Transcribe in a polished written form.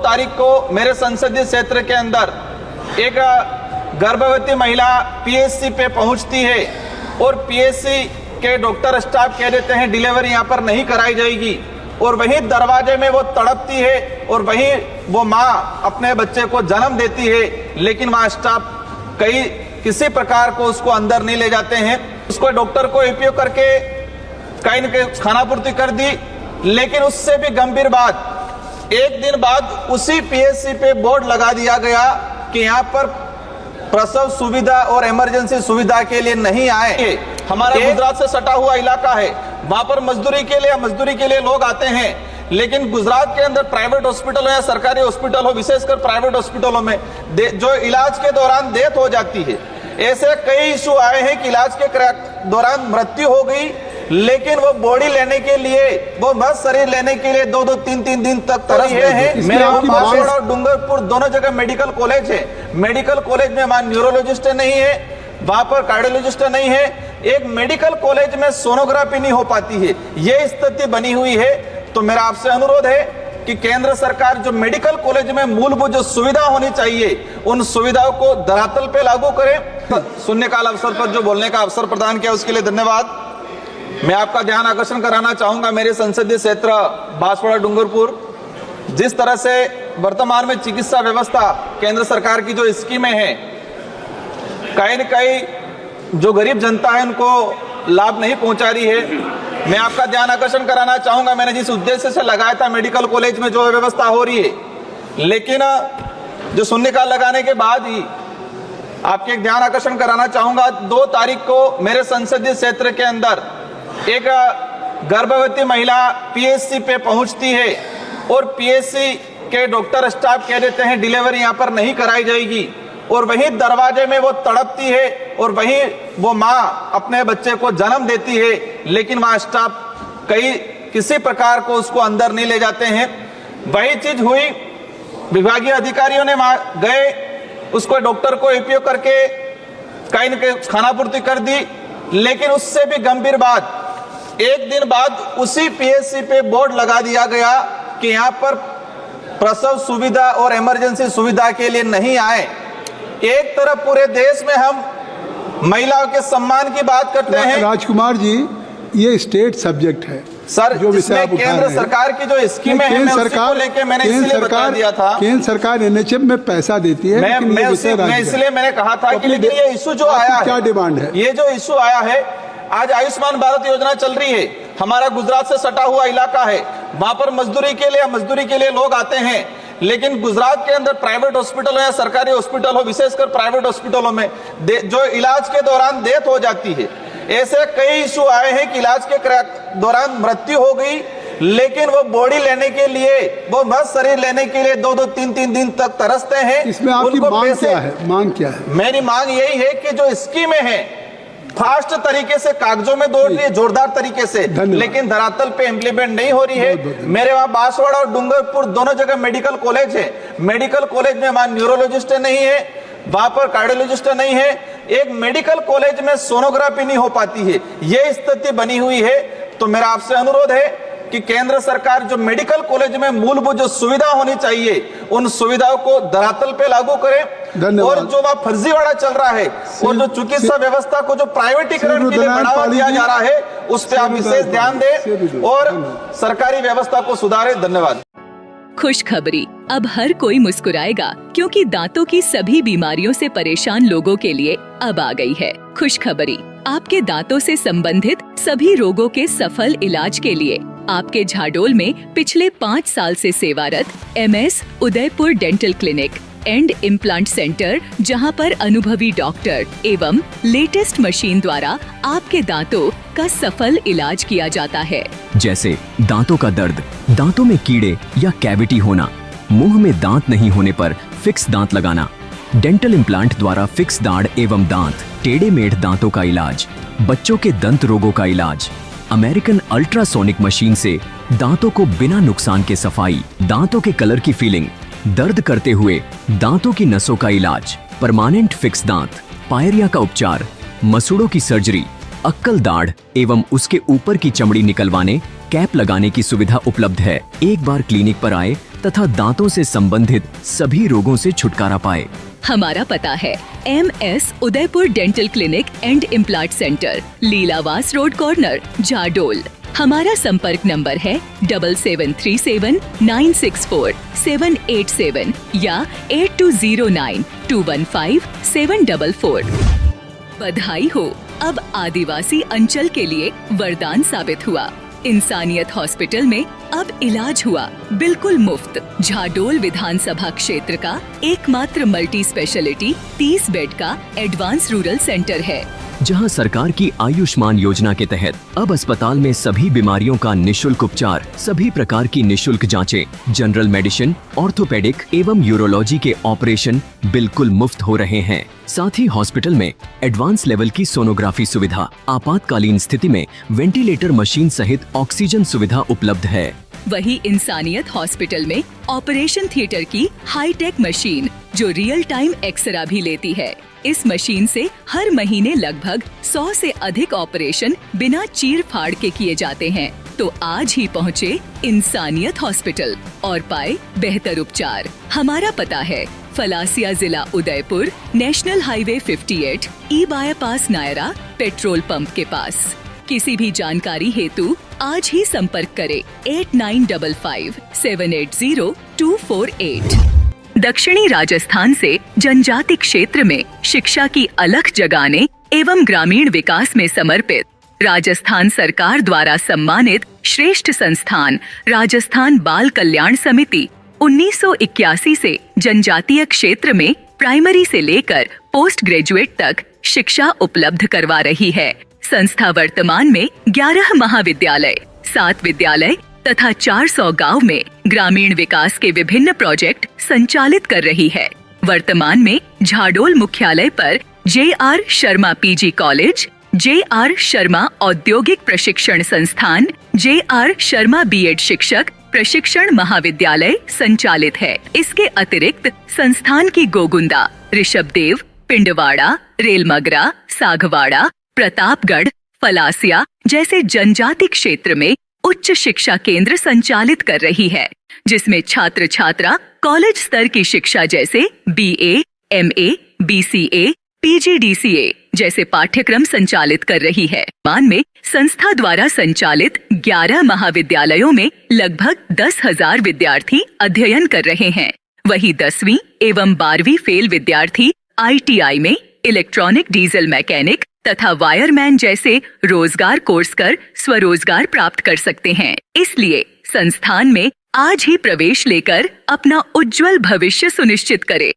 तारीख को मेरे संसदीय क्षेत्र के अंदर एक गर्भवती महिला पीएचसी पे पहुंचती है और पीएचसी के डॉक्टर स्टाफ कह देते हैं डिलीवरी यहाँ पर नहीं कराई जाएगी, और वहीं दरवाजे में वो तड़पती है और वहीं वो माँ अपने बच्चे को जन्म देती है, लेकिन वहाँ स्टाफ किसी प्रकार को उसको अंदर नहीं ले जाते हैं। उसको डॉक्टर को उपयोग करके कहीं न कहीं खानापूर्ति कर दी, लेकिन उससे भी गंभीर बात, एक दिन बाद उसी पीएचसी पे बोर्ड लगा दिया गया कि यहाँ पर प्रसव सुविधा और इमरजेंसी सुविधा के लिए नहीं आए। हमारा गुजरात से सटा हुआ इलाका है, वहां पर मजदूरी के लिए लोग आते हैं, लेकिन गुजरात के अंदर प्राइवेट हॉस्पिटल हो या सरकारी हॉस्पिटल हो, विशेषकर प्राइवेट हॉस्पिटलों में जो इलाज के दौरान डेथ हो जाती है, ऐसे कई इशू आए हैं कि इलाज के दौरान मृत्यु हो गई, लेकिन वो बॉडी लेने के लिए, वो मृत शरीर लेने के लिए 2-2, 3-3 दिन तक तरस रहे हैं। मेरे बांसवाड़ा और डूंगरपुर दोनों जगह मेडिकल कॉलेज है, मेडिकल कॉलेज में वहां न्यूरोलॉजिस्ट नहीं है, वहां पर कार्डियोलॉजिस्ट नहीं है, एक मेडिकल कॉलेज में सोनोग्राफी नहीं हो पाती है, ये स्थिति बनी हुई है। तो मेरा आपसे अनुरोध है कि केंद्र सरकार जो मेडिकल कॉलेज में मूलभूत जो सुविधा होनी चाहिए, उन सुविधाओं को धरातल पे लागू करे। शून्यकाल अवसर पर जो बोलने का अवसर प्रदान किया उसके लिए धन्यवाद। मैं आपका ध्यान आकर्षण कराना चाहूंगा मेरे संसदीय क्षेत्र बांसवाड़ा डूंगरपुर, जिस तरह से वर्तमान में चिकित्सा व्यवस्था केंद्र सरकार की जो स्कीमें हैं, कहीं न कहीं जो गरीब जनता है उनको लाभ नहीं पहुंचा रही है। मैं आपका ध्यान आकर्षण कराना चाहूंगा, मैंने जिस उद्देश्य से लगाया था मेडिकल कॉलेज में जो व्यवस्था हो रही है, लेकिन जो शून्यकाल लगाने के बाद ही आपके ध्यान आकर्षण कराना चाहूंगा, 2 तारीख को मेरे संसदीय क्षेत्र के अंदर एक गर्भवती महिला पीएचसी पे पहुंचती है और पीएचसी के डॉक्टर स्टाफ कह देते हैं डिलीवरी यहाँ पर नहीं कराई जाएगी, और वहीं दरवाजे में वो तड़पती है और वहीं वो माँ अपने बच्चे को जन्म देती है, लेकिन वहाँ स्टाफ किसी प्रकार को उसको अंदर नहीं ले जाते हैं। वही चीज हुई, विभागीय अधिकारियों ने वहां गए, उसको डॉक्टर को उपयोग करके कहीं न कहीं खानापूर्ति कर दी, लेकिन उससे भी गंभीर बात, एक दिन बाद उसी पीएचसी पे बोर्ड लगा दिया गया कि यहाँ पर प्रसव सुविधा और इमरजेंसी सुविधा के लिए नहीं आए। एक तरफ पूरे देश में हम महिलाओं के सम्मान की बात करते हैं। राजकुमार जी, ये स्टेट सब्जेक्ट है सर, जो विषय केंद्र सरकार की जो स्कीमें हैं, मैं उसको लेके मैंने इसलिए बता दिया था। केंद्र सरकार एनएचएम में पैसा देती है, मैं इसलिए मैंने कहा था कि लेकिन ये इशू जो आया है, क्या डिमांड है, ये जो इशू आया है, आज आयुष्मान भारत योजना चल रही है, हमारा गुजरात से सटा हुआ इलाका है, वहां पर मजदूरी के लिए लोग आते हैं, लेकिन गुजरात के अंदर प्राइवेट हॉस्पिटल हो या सरकारी हॉस्पिटल हो, विशेषकर प्राइवेट हॉस्पिटलों में जो इलाज के दौरान डेथ हो जाती है, ऐसे कई इशू आए हैं कि इलाज के दौरान मृत्यु हो गई, लेकिन वो बॉडी लेने के लिए, वो मृत शरीर लेने के लिए 2-2, 3-3 दिन तक तरसते हैं। इसमें आपकी मांग क्या है? मांग क्या है? मेरी मांग यही है कि जो स्कीमें हैं फास्ट तरीके से कागजों में दौड़ रही है, जोरदार तरीके से, लेकिन धरातल पे इम्प्लीमेंट नहीं हो रही है। मेरे वहां बांसवाड़ा और डूंगरपुर दोनों जगह मेडिकल कॉलेज है, मेडिकल कॉलेज में वहां न्यूरोलॉजिस्ट नहीं है, वहां पर कार्डियोलॉजिस्ट नहीं है, एक मेडिकल कॉलेज में सोनोग्राफी नहीं हो पाती है, ये स्थिति बनी हुई है। तो मेरा आपसे अनुरोध है कि केंद्र सरकार जो मेडिकल कॉलेज में मूलभूत जो सुविधा होनी चाहिए, उन सुविधाओं को धरातल पे लागू करे, और जो वह फर्जीवाड़ा चल रहा है और जो चिकित्सा व्यवस्था को जो प्राइवेटीकरण के लिए बढ़ावा दिया जा रहा है, उस पर आप विशेष ध्यान दें और सरकारी व्यवस्था को सुधारें। धन्यवाद। खुशखबरी, अब हर कोई मुस्कुराएगा क्योंकि दांतों की सभी बीमारियों से परेशान लोगों के लिए अब आ गई है खुशखबरी। आपके दांतों से संबंधित सभी रोगों के सफल इलाज के लिए आपके झाडोल में पिछले 5 साल से सेवारत MS Udaipur dental clinic and implant centre, जहां पर अनुभवी डॉक्टर एवं लेटेस्ट मशीन द्वारा आपके दांतों का सफल इलाज किया जाता है, जैसे दांतों का दर्द, दांतों में कीड़े या कैविटी होना, मुंह में दांत नहीं होने पर फिक्स दांत लगाना, डेंटल इम्प्लांट द्वारा फिक्स दाढ़ एवं दांत, टेढ़े मेढ़ दांतों का इलाज, बच्चों के दंत रोगों का इलाज, अमेरिकन अल्ट्रासोनिक मशीन से दांतों को बिना नुकसान के सफाई, दांतों के कलर की फीलिंग, दर्द करते हुए दांतों की नसों का इलाज, परमानेंट फिक्स दांत, पायरिया का उपचार, मसूड़ों की सर्जरी, अक्कल दाढ़ एवं उसके ऊपर की चमड़ी निकलवाने, कैप लगाने की सुविधा उपलब्ध है। एक बार क्लिनिक पर आए तथा दांतों से संबंधित सभी रोगों से छुटकारा पाए। हमारा पता है MS Udaipur dental clinic and implant centre, Leelawas road corner, Jhadol. हमारा संपर्क नंबर है 7737964787 या 8209215744। बधाई हो, अब आदिवासी अंचल के लिए वरदान साबित हुआ। इंसानियत हॉस्पिटल में अब इलाज हुआ बिल्कुल मुफ्त। झाडोल विधानसभा क्षेत्र का एकमात्र मल्टी स्पेशलिटी 30 बेड का एडवांस रूरल सेंटर है, जहां सरकार की आयुष्मान योजना के तहत अब अस्पताल में सभी बीमारियों का निशुल्क उपचार, सभी प्रकार की निशुल्क जांचें, जनरल मेडिसिन, ऑर्थोपेडिक एवं यूरोलॉजी के ऑपरेशन बिल्कुल मुफ्त हो रहे हैं। साथ ही हॉस्पिटल में एडवांस लेवल की सोनोग्राफी सुविधा, आपातकालीन स्थिति में वेंटिलेटर मशीन सहित ऑक्सीजन सुविधा उपलब्ध है। वही इंसानियत हॉस्पिटल में ऑपरेशन थिएटर की हाईटेक मशीन जो रियल टाइम एक्सरा भी लेती है। इस मशीन से हर महीने लगभग 100 से अधिक ऑपरेशन बिना चीर फाड़ के किए जाते हैं। तो आज ही पहुँचे इंसानियत हॉस्पिटल और पाए बेहतर उपचार। हमारा पता है फलासिया जिला उदयपुर, नेशनल हाईवे 58, ई बाईपास नायरा पेट्रोल पंप के पास। किसी भी जानकारी हेतु आज ही संपर्क करें 8955780248। दक्षिणी राजस्थान से जनजाति क्षेत्र में शिक्षा की अलख जगाने एवं ग्रामीण विकास में समर्पित राजस्थान सरकार द्वारा सम्मानित श्रेष्ठ संस्थान राजस्थान बाल कल्याण समिति 1981 से जनजातीय क्षेत्र में प्राइमरी से लेकर पोस्ट ग्रेजुएट तक शिक्षा उपलब्ध करवा रही है। संस्था वर्तमान में 11 महाविद्यालय, 7 विद्यालय तथा 400 गांव में ग्रामीण विकास के विभिन्न प्रोजेक्ट संचालित कर रही है। वर्तमान में झाडोल मुख्यालय पर JR Sharma PG college, JR Sharma औद्योगिक प्रशिक्षण संस्थान, JR शर्मा B.Ed शिक्षक प्रशिक्षण महाविद्यालय संचालित है। इसके अतिरिक्त संस्थान की गोगुंदा, ऋषभदेव, पिंडवाड़ा, रेलमगरा, सागवाड़ा, प्रतापगढ़, फलासिया जैसे जनजाति क्षेत्र में उच्च शिक्षा केंद्र संचालित कर रही है, जिसमें छात्र छात्रा कॉलेज स्तर की शिक्षा जैसे BA, MA, BCA, PGDCA जैसे पाठ्यक्रम संचालित कर रही है। मान में संस्था द्वारा संचालित 11 महाविद्यालयों में लगभग 10,000 विद्यार्थी अध्ययन कर रहे हैं। वही 10वीं एवं 12वीं फेल विद्यार्थी ITI में इलेक्ट्रॉनिक डीजल मैकेनिक तथा वायरमैन जैसे रोजगार कोर्स कर स्वरोजगार प्राप्त कर सकते हैं। इसलिए संस्थान में आज ही प्रवेश लेकर अपना उज्जवल भविष्य सुनिश्चित करें।